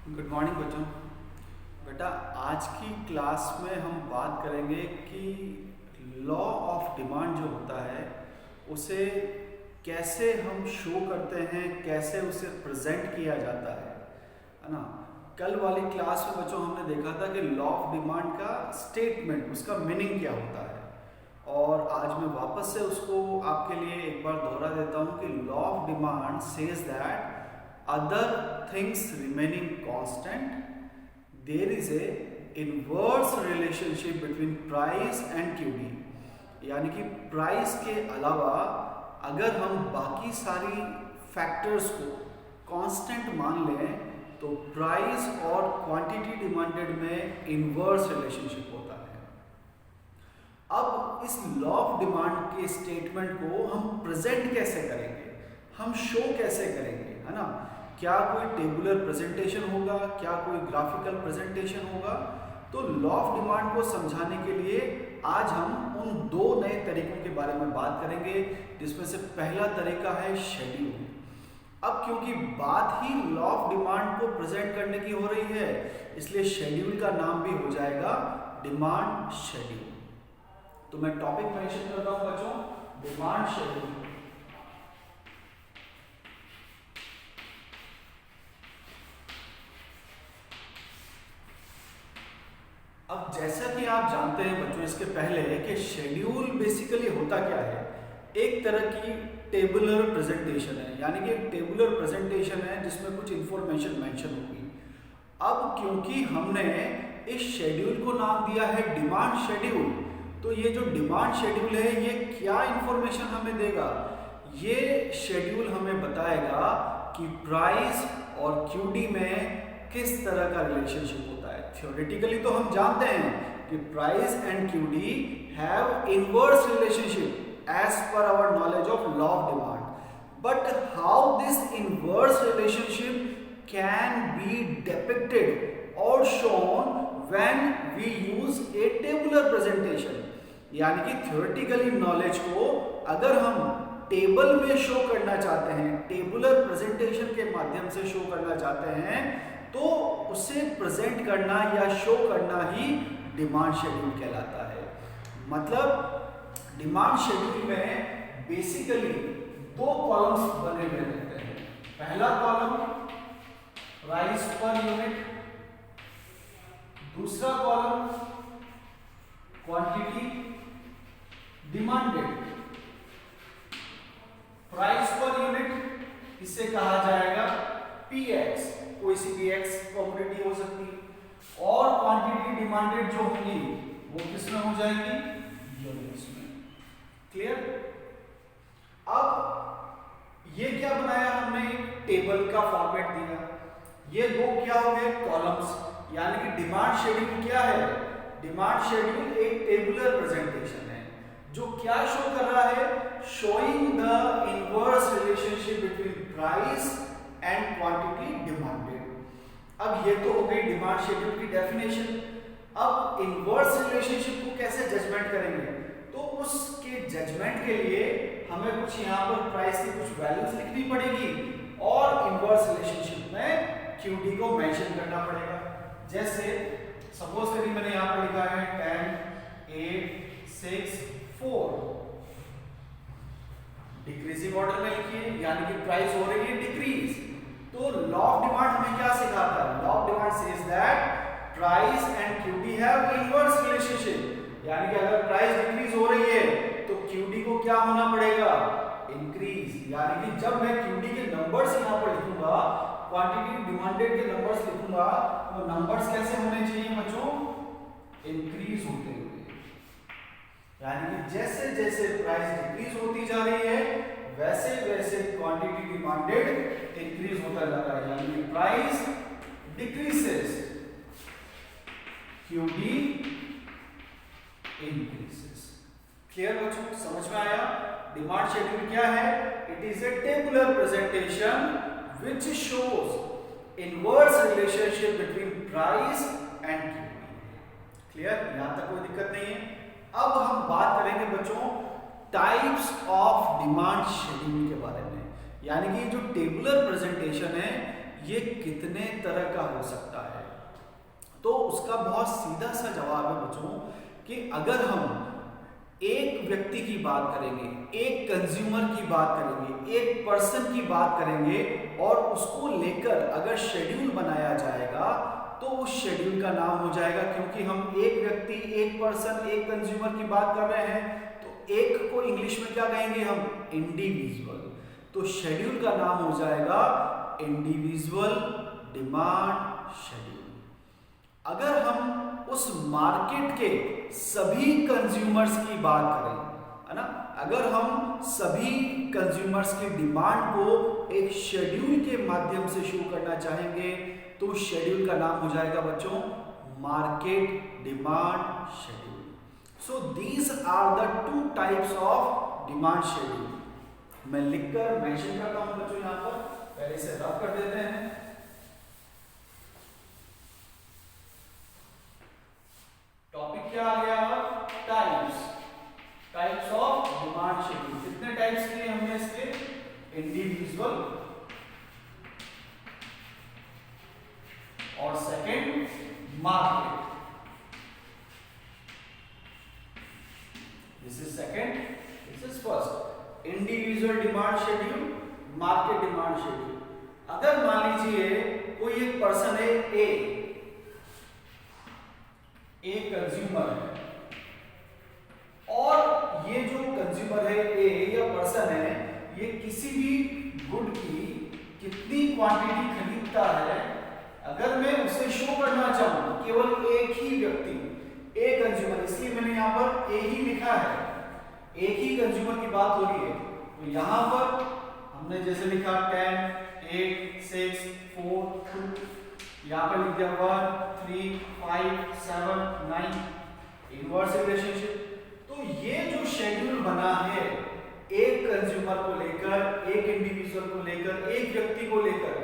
Good morning बच्चों। बेटा, आज की क्लास में हम बात करेंगे कि लॉ ऑफ डिमांड जो होता है उसे कैसे हम शो करते हैं, कैसे उसे प्रेजेंट किया जाता है ना। कल वाली क्लास में बच्चों हमने देखा था कि लॉ ऑफ डिमांड का स्टेटमेंट, उसका मीनिंग क्या होता है, और आज मैं वापस से उसको आपके लिए एक बार दोहरा देता हूँ कि law of demand says that other things remaining constant, there is a inverse relationship between price and QD। यानी कि प्राइस के अलावा अगर हम बाकी सारी फैक्टर्स को कांस्टेंट मान लें तो प्राइस और क्वांटिटी डिमांडेड में इनवर्स रिलेशनशिप होता है। अब इस लॉ ऑफ डिमांड के स्टेटमेंट को हम प्रेजेंट कैसे करेंगे, हम शो कैसे करेंगे, है ना। क्या कोई टेबुलर प्रेजेंटेशन होगा, क्या कोई ग्राफिकल प्रेजेंटेशन होगा। तो लॉ ऑफ डिमांड को समझाने के लिए आज हम उन दो नए तरीकों के बारे में बात करेंगे, जिसमें से पहला तरीका है शेड्यूल। अब क्योंकि बात ही लॉ ऑफ डिमांड को प्रेजेंट करने की हो रही है, इसलिए शेड्यूल का नाम भी हो जाएगा डिमांड शेड्यूल। तो मैं टॉपिक मेंशन करता हूं बच्चों, डिमांड शेड्यूल। अब जैसा कि आप जानते हैं बच्चों, इसके पहले कि शेड्यूल बेसिकली होता क्या है, एक तरह की टेबुलर प्रेजेंटेशन है, यानी कि एक टेबुलर प्रेजेंटेशन है जिसमें कुछ इंफॉर्मेशन मेंशन होगी। अब क्योंकि हमने इस शेड्यूल को नाम दिया है डिमांड शेड्यूल, तो ये जो डिमांड शेड्यूल है ये क्या इंफॉर्मेशन हमें देगा, ये शेड्यूल हमें बताएगा कि प्राइस और क्यूडी में किस तरह का रिलेशनशिप होता है। थ्योरेटिकली तो हम जानते हैं कि price and QD have inverse relationship as per our knowledge of law of demand, but how this inverse relationship can be depicted और shown when we use a tabular presentation. यानी कि थ्योरेटिकली नॉलेज को अगर हम table में show करना चाहते हैं, टेबुलर प्रेजेंटेशन के माध्यम से शो करना चाहते हैं, तो उसे प्रेजेंट करना या शो करना ही डिमांड शेड्यूल कहलाता है। मतलब डिमांड शेड्यूल में बेसिकली दो कॉलम्स बने हुए रहते हैं। पहला कॉलम प्राइस पर यूनिट, दूसरा column quantity demanded. Price per unit इसे कहा जाएगा पीएक्स, कोई सी भी एक्स कमोडिटी हो सकती है, और क्वांटिटी डिमांडेड जो होगी वो किसमें हो जाएगी, यूनिट्स में। क्लियर। अब ये क्या बनाया हमने, एक टेबल का फॉर्मेट दिया, ये दो क्या हो गए कॉलम्स। यानी कि डिमांड शेड्यूल क्या है, डिमांड शेड्यूल एक टेबुलर प्रेजेंटेशन है जो क्या शो कर रहा है, showing the inverse relationship between price and quantity demanded. अब ये तो हो गई डिमांड शेड्यूल की डेफिनेशन। अब इनवर्स रिलेशनशिप को कैसे जजमेंट करेंगे, तो उसके जजमेंट के लिए हमें कुछ यहाँ पर प्राइस की कुछ वैल्यूज लिखनी पड़ेगी और इनवर्स रिलेशनशिप में क्यूडी को मेंशन करना पड़ेगा। जैसे सपोज करिए मैंने यहाँ पर लिखा है 10, 8, 6, 4, डिक्रीजिंग ऑर्डर में लिखिए, यानी कि प्राइस हो रही है डिक्रीज। तो लॉ ऑफ डिमांड हमें क्या सिखाता है, law of demand says that price and QD have inverse relationship. यानी कि अगर प्राइस डिक्रीज हो रही है तो क्यूडी को क्या होना पड़ेगा, इंक्रीज। यानी कि जब मैं क्यूडी के नंबर्स यहां पर लिखूंगा, क्वांटिटी डिमांडेड के नंबर्स लिखूंगा, तो नंबर्स कैसे होने चाहिए बच्चों, इंक्रीज होते हुए। यानी कि जैसे जैसे प्राइस डिक्रीज होती जा रही है वैसे वैसे क्वांटिटी डिमांडेड इंक्रीज होता जा रहा है। यानी कि price decreases, QD increases. Clear बच्चों, समझ में आया। डिमांड शेड्यूल क्या है, it is a tabular presentation which shows inverse relationship between price and QD। Clear, यहां तक कोई दिक्कत नहीं है। अब हम बात करेंगे बच्चों टाइप्स ऑफ डिमांड शेड्यूल के बारे में। यानी कि जो टेबुलर प्रेजेंटेशन है ये कितने तरह का हो सकता है? तो उसका बहुत सीधा सा जवाब है बच्चों कि अगर हम एक व्यक्ति की बात करेंगे, एक कंज्यूमर की बात करेंगे, एक पर्सन की बात करेंगे और उसको लेकर अगर शेड्यूल बनाया जाएगा तो उस शेड्यूल का नाम हो जाएगा, क्योंकि हम एक व्यक्ति, एक पर्सन, एक कंज्यूमर की बात कर रहे हैं तो एक को इंग्लिश में क्या कहेंगे हम? इंडिविजुअल। तो शेड्यूल का नाम हो जाएगा इंडिविजुअल डिमांड शेड्यूल। अगर हम उस मार्केट के सभी कंज्यूमर्स की बात करें, है ना, अगर हम सभी कंज्यूमर्स की डिमांड को एक शेड्यूल के माध्यम से शो करना चाहेंगे तो उस शेड्यूल का नाम हो जाएगा बच्चों market demand schedule. So these are the two types of demand schedule. मैं लिखकर मेंशन करता हूं बच्चों, यहां पर पहले से रब कर देते हैं। टॉपिक क्या आ गया? Types of demand schedule. कितने टाइप्स किए हमने इसके? इंडिविजुअल और second market. This is second, this is first. Individual demand schedule, market demand schedule. अगर मान लीजिए कोई एक पर्सन है ए कंज्यूमर है, और ये जो कंज्यूमर है ए या पर्सन है, ये किसी भी गुड की कितनी क्वांटिटी खरीदता है, अगर मैं उसे शो करना चाहूं केवल एक ही व्यक्ति, ए कंज्यूमर, इसलिए मैंने यहां पर ए ही लिखा है, एक ही कंज्यूमर की बात हो रही है। तो यहां पर हमने जैसे लिखा 10, 8, 6, 4, 2, यहां पर लिख दिया 1, 3, 5, 7, 9, इनवर्स रिलेशनशिप। तो ये जो शेड्यूल बना है एक कंज्यूमर को लेकर, एक इंडिविजुअल को लेकर, एक व्यक्ति को लेकर,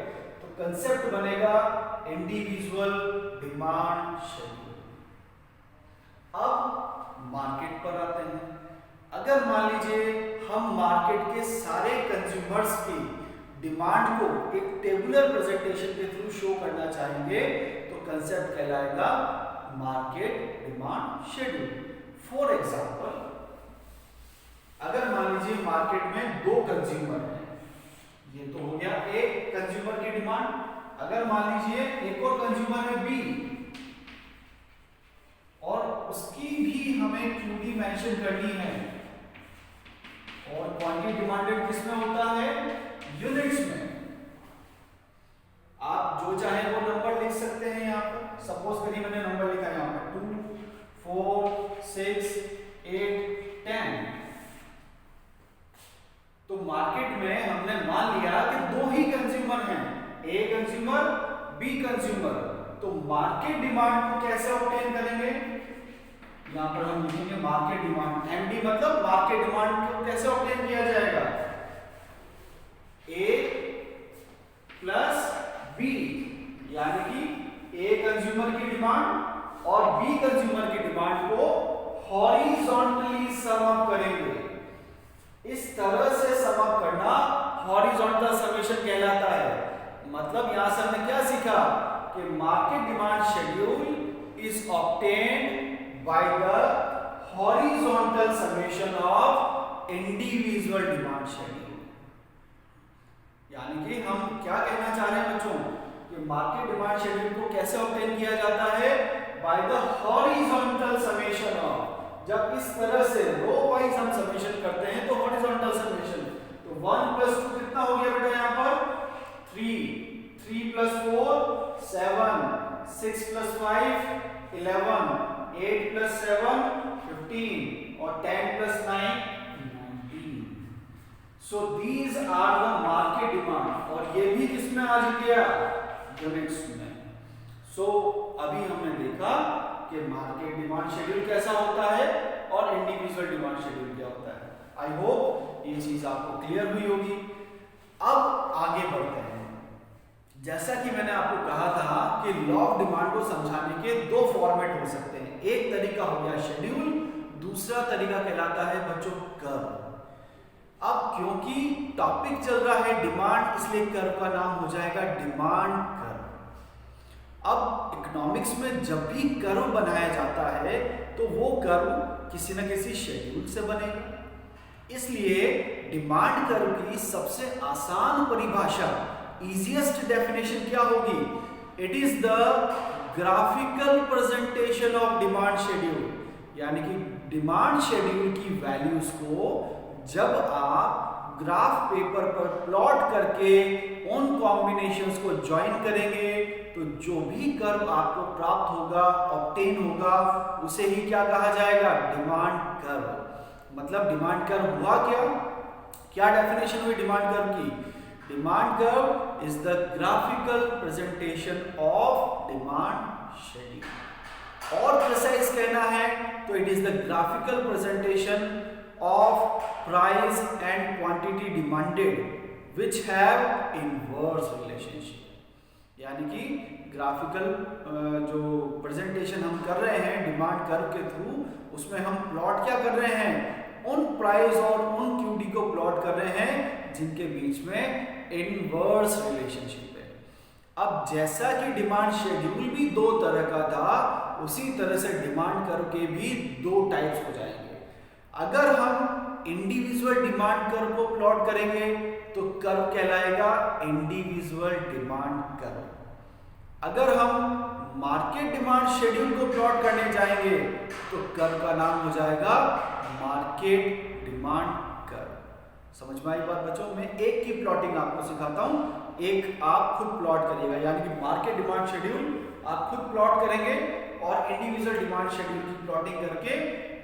तो कंसेप्ट बनेगा इंडिविजुअल डिमांड शेड्यूल। अब मार्केट पर आते हैं। अगर मान लीजिए हम मार्केट के सारे कंज्यूमर्स की डिमांड को एक टेबुलर प्रेजेंटेशन के थ्रू शो करना चाहेंगे तो कंसेप्ट कहलाएगा market demand schedule. For example, अगर मान लीजिए मार्केट में दो कंज्यूमर हैं, ये तो हो गया एक कंज्यूमर की डिमांड। अगर मान लीजिए एक और कंज्यूमर है बी, और उसकी भी हमें क्यूडी मेंशन करनी है, और क्वांटिटी डिमांडेड किसमें होता है? यूनिट्स में। आप जो चाहे वो नंबर लिख सकते हैं यहां पर। सपोज करिए मैंने नंबर लिखा यहां पर 2, 4, 6, 8, 10। तो मार्केट में हमने मान लिया कि दो ही कंज्यूमर हैं, ए कंज्यूमर, बी कंज्यूमर। तो मार्केट डिमांड को कैसे ऑब्टेन करेंगे? यहां पर हम लिखेंगे मार्केट डिमांड। एमडी मतलब मार्केट डिमांड को कैसे ऑब्टेन किया जाएगा? ए प्लस बी, यानी कि ए कंज्यूमर की डिमांड और बी कंज्यूमर की डिमांड को हॉरिजॉन्टली सम अप करेंगे। इस तरह से सम अप करना हॉरिजॉन्टल समेशन कहलाता है। मतलब यहां से हमने क्या सीखा कि market demand schedule is obtained by the horizontal summation of individual demand schedule। यानी कि हम क्या कहना चाह रहे हैं बच्चों कि मार्केट डिमांड शेड्यूल को कैसे ऑब्टेन किया जाता है? by the horizontal summation of, जब इस तरह से रो वाइज हम समेशन करते हैं तो हॉरिजॉन्टल समेशन। तो 1 + 2 कितना हो गया बेटा? यहां पर 3, 3 + 4 7, 6 + 5 11, 8 + 7 15 और 10 + 9 19। So these are the market demand, और ये भी किसमें आ गया? यूनिट्स में। So अभी हमने देखा कि मार्केट डिमांड शेड्यूल कैसा होता है और इंडिविजुअल डिमांड शेड्यूल क्या होता है। आई होप ये चीज आपको क्लियर हुई होगी। अब आगे बढ़ते हैं। जैसा कि मैंने आपको कहा था कि लॉ ऑफ डिमांड को समझाने के दो फॉर्मेट हो सकते हैं। एक तरीका हो गया शेड्यूल, दूसरा तरीका कहलाता है बच्चों कर्व। अब क्योंकि टॉपिक चल रहा है डिमांड, इसलिए कर्व का नाम हो जाएगा डिमांड कर्व। अब इकोनॉमिक्स में जब भी कर्व बनाया जाता है तो वो कर्व किसी न किसी शेड्यूल से बनेगा, इसलिए डिमांड कर्व की सबसे आसान परिभाषा, इजीएस्ट डेफिनेशन क्या होगी? It is the graphical presentation of demand schedule. यानी कि डिमांड शेड्यूल की वैल्यूज को जब आप ग्राफ पेपर पर प्लॉट करके उन कॉम्बिनेशंस को ज्वाइन करेंगे तो जो भी कर्व आपको प्राप्त होगा, ऑब्टेन होगा, उसे ही क्या कहा जाएगा? Demand curve. मतलब डिमांड कर्व हुआ क्या? क्या डेफिनेशन हुई डिमांड कर्व की? Demand curve is the graphical presentation of demand schedule. और प्रिसाइज कहना है तो it is the graphical presentation of price and quantity demanded which have inverse relationship. यानी कि ग्राफिकल जो प्रेजेंटेशन हम कर रहे हैं डिमांड कर्व के थ्रू, उसमें हम प्लॉट क्या कर रहे हैं? उन प्राइस और उन क्यूडी को प्लॉट कर रहे हैं जिनके बीच में इनवर्स रिलेशनशिप है। अब जैसा कि डिमांड शेड्यूल भी दो तरह का था, उसी तरह से डिमांड कर्व के भी दो टाइप्स हो जाएंगे। अगर हम इंडिविजुअल डिमांड कर्व को प्लॉट करेंगे तो कर्व कहलाएगा इंडिविजुअल डिमांड कर्व। अगर हम मार्केट डिमांड शेड्यूल को प्लॉट करने जाएंगे तो कर्व का नाम हो जाएगा मार्केट डिमांड कर्व। समझ में आई बात बच्चों? मैं एक की प्लॉटिंग आपको सिखाता हूं, एक आप खुद प्लॉट करिएगा। यानी कि मार्केट डिमांड शेड्यूल आप खुद प्लॉट करेंगे और इंडिविजुअल डिमांड शेड्यूल की प्लॉटिंग करके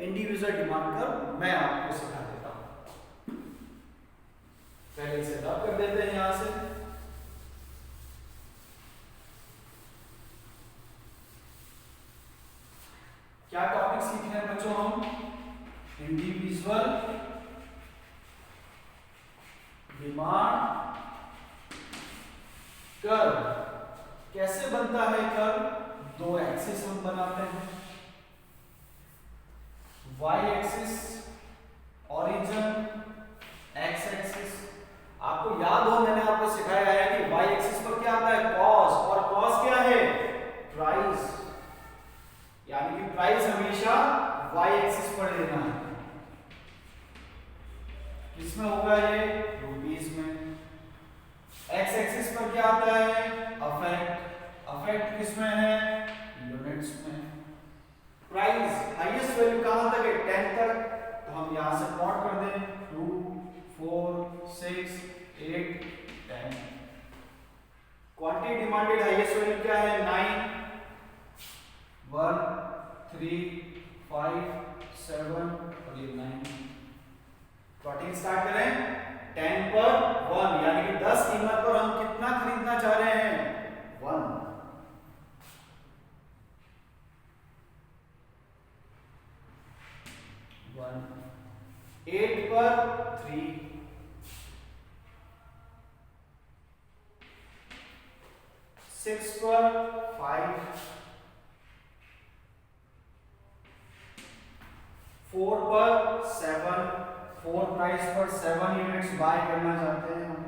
इंडिविजुअल डिमांड कर्व मैं आपको सिखा देता हूं। पहले इसे रब कर देते हैं यहां से। क्या टॉपिक सीख रहे हैं बच्चों हम? Individual demand curve. कैसे बनता है कर्व? दो एक्सिस हम बनाते हैं, Y axis origin, X axis. आपको याद हो मैंने आपको सिखाया है कि वाई एक्सिस पर क्या आता है? कॉस, और कॉस क्या है? प्राइस। यानी कि प्राइस हमेशा वाई एक्सिस पर लेना है। किसमें होगा ये? रुपीस में। एक्स एक्सिस पर क्या आता है? अफेक्ट। अफेक्ट किसमें है? यूनिट्स में। प्राइस हाईएस्ट वैल्यू कहां तक है? 10 तक। तो हम यहां से प्लॉट कर दें 2 4 6 8 10। क्वांटिटी डिमांडेड हाईएस्ट वैल्यू क्या है? 9 1 3 5 7 और ये 9। प्लॉटिंग स्टार्ट करें। 10 पर 1 यानी कि 10 कीमत पर हम कितना खरीदना चाह रहे हैं? 1। 8 पर 3, 6 पर 5, 4 पर 7, 4 प्राइस पर 7 यूनिट्स बाय करना चाहते हैं हम।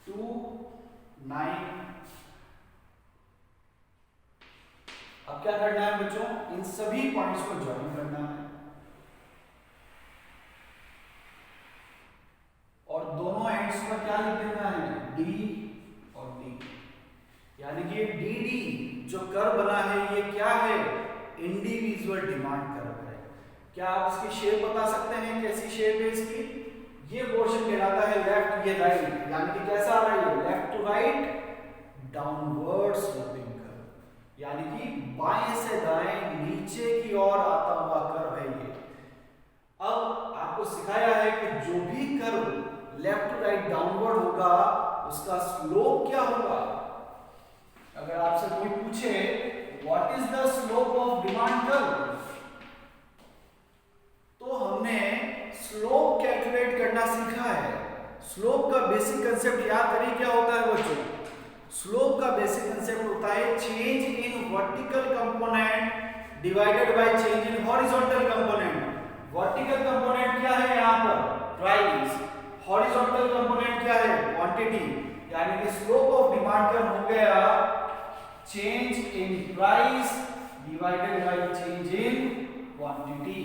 2 9। अब क्या करना है बच्चों? इन सभी पॉइंट्स को ज्वाइन करना है और दोनों एंड्स पर क्या लिख देना है? डी और डी। यानी कि डी डी जो कर्व बना है ये क्या है? इंडिविजुअल डिमांड कर्व है। क्या आप इसकी शेप बता सकते हैं? कैसी शेप है इसकी? ये पोर्शन कहलाता है लेफ्ट, ये राइट। यानी कि कैसा आ रहा है? Left to right downward sloping curve. यानी कि बाएं से दाएं नीचे की ओर आता हुआ कर्व है ये। अब आपको सिखाया है कि जो भी curve left to right downward होगा उसका स्लोप क्या होगा। अगर आपसे कोई पूछे what is the slope of demand curve, तो हमने स्लोप कैलकुलेट करना सीखा है। स्लोप का बेसिक कंसेप्ट याद करिए क्या होता है बच्चों? स्लोप का बेसिक कंसेप्ट होता है change in vertical component divided by change in horizontal component. Vertical component क्या है यहाँ पर, प्राइस, हॉरिजॉन्टल कंपोनेंट क्या है, क्वांटिटी, यानी कि स्लोप ऑफ डिमांड कर्व हो गया change in price divided by change in quantity.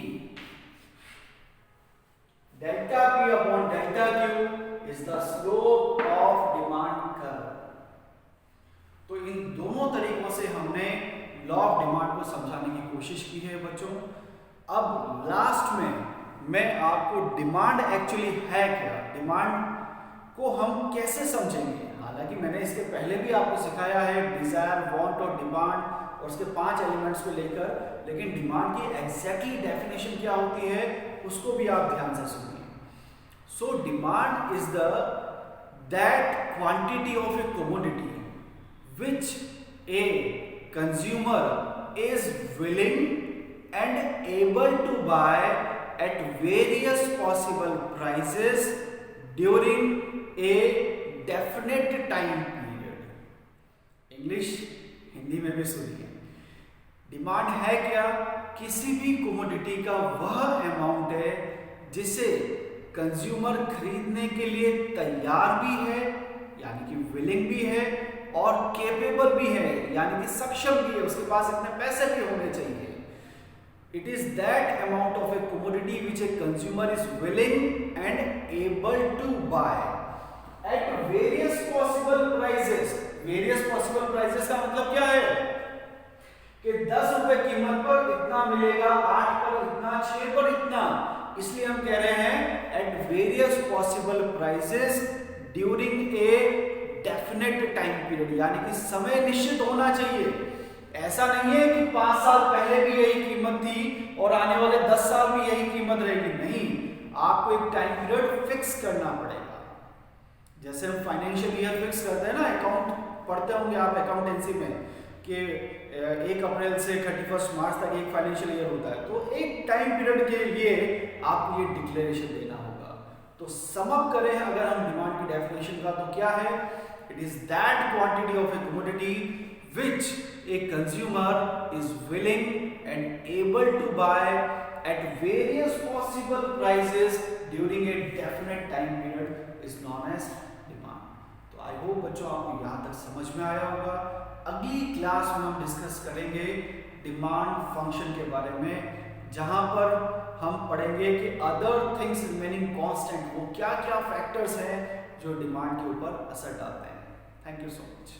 Delta P upon delta Q is the slope of demand curve. तो इन दोनों तरीकों से हमने लॉ ऑफ डिमांड को समझाने की कोशिश की है बच्चों। अब लास्ट में मैं आपको डिमांड एक्चुअली है क्या, डिमांड को हम कैसे समझेंगे। हालांकि मैंने इसके पहले भी आपको सिखाया है डिजायर, वांट और डिमांड और उसके 5 एलिमेंट्स को लेकर, लेकिन डिमांड की एग्जैक्टली डेफिनेशन क्या होती है उसको भी आप ध्यान से सुनिए। So demand is the that quantity of a commodity which a consumer is willing and able to buy at various possible prices during a definite time period। English Hindi में भी सुनिए। डिमांड है क्या, किसी भी कमोडिटी का वह अमाउंट है जिसे कंज्यूमर खरीदने के लिए तैयार भी है, यानी कि विलिंग भी है, और केपेबल भी है, यानी कि सक्षम भी है, उसके पास इतने पैसे भी होने चाहिए। It is that amount of a commodity which a consumer is willing and able to buy at various possible prices. Various possible prices का मतलब क्या है कि 10 रुपए कीमत पर इतना मिलेगा, 8 पर इतना, 6 पर इतना, इसलिए हम कह रहे हैं eight various possible prices during a definite time period, यानी कि समय निश्चित होना चाहिए। ऐसा नहीं है कि 5 साल पहले भी यही कीमत थी और आने वाले 10 साल भी यही कीमत रहेगी, नहीं, आपको एक टाइम पीरियड फिक्स करना पड़ेगा। जैसे हम फाइनेंशियल ईयर फिक्स करते हैं ना, अकाउंट पढ़ते होंगे आप अकाउंटेंसी में कि 1 अप्रैल से 31 मार्च तक एक फाइनेंशियल ईयर होता है, तो एक टाइम पीरियड के लिए आपको ये डिक्लेरेशन देना होगा। तो सम अप करें अगर हम डिमांड की डेफिनेशन का, तो क्या है, it is that quantity of a commodity which a consumer is willing and able to buy at various possible prices during a definite time period is known as demand। तो I hope बच्चों आपको यहाँ तक समझ में आया होगा। अगली क्लास में हम डिस्कस करेंगे डिमांड फंक्शन के बारे में, जहाँ पर हम पढ़ेंगे कि अदर थिंग्स रिमेनिंग कांस्टेंट, वो क्या क्या फैक्टर्स हैं जो डिमांड के ऊपर असर डालते हैं। Thank you so much।